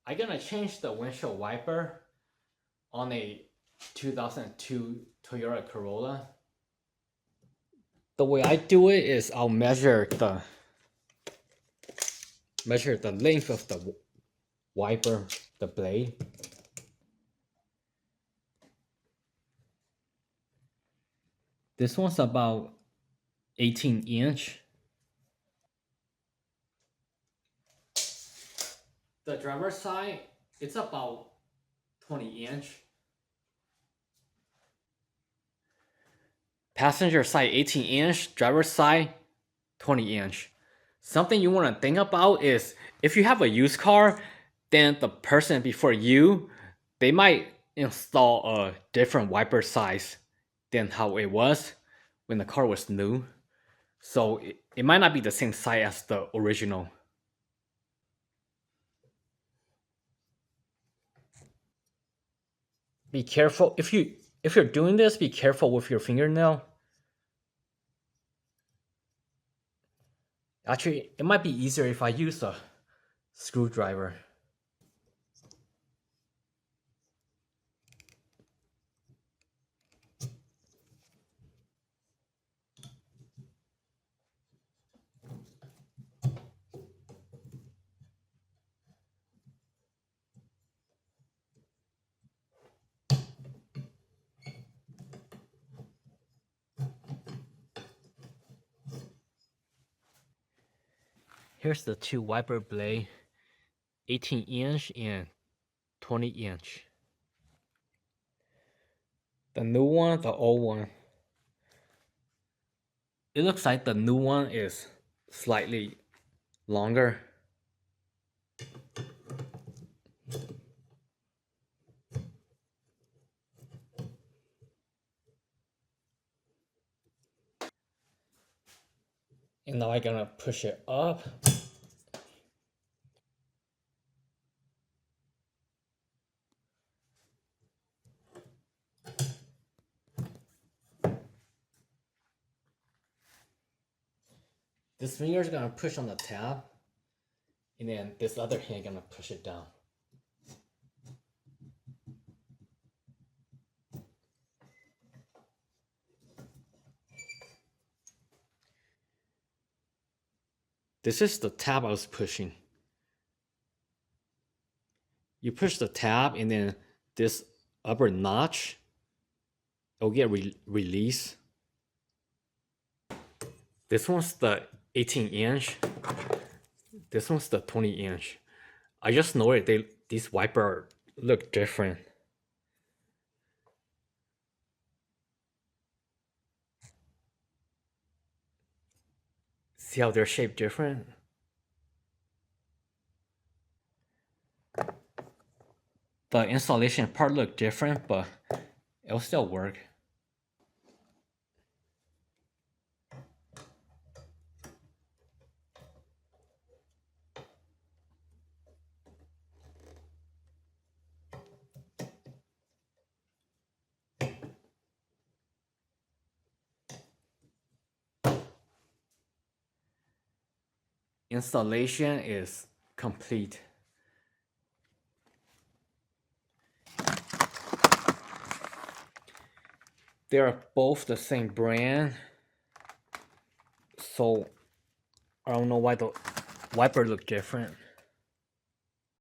I'm gonna change the windshield wiper on a 2002 Toyota Corolla. The way I do it is I'll measure the length of the wiper, the blade. This one's about 18 inch. The driver's side, it's about 20 inch. Passenger side 18 inch, driver's side 20 inch. Something you want to think about is if you have a used car, then the person before you, they might install a different wiper size than how it was when the car was new. So it might not be the same size as the original. Be careful if you're doing this, be careful with your fingernail. Actually, it might be easier if I use a screwdriver. Here's the two wiper blade, 18 inch and 20 inch. The new one, the old one. It looks like the new one is slightly longer. And now I'm gonna push it up. This finger is gonna push on the tab, and then this other hand gonna push it down. This is the tab I was pushing. You push the tab, and then this upper notch will get released. This one's the 18 inch. This one's the 20 inch. I just noticed these wipers look different. See how they're shaped different? The installation part look different, but it'll still work. Installation is complete. They are both the same brand, so I don't know why the wiper look different.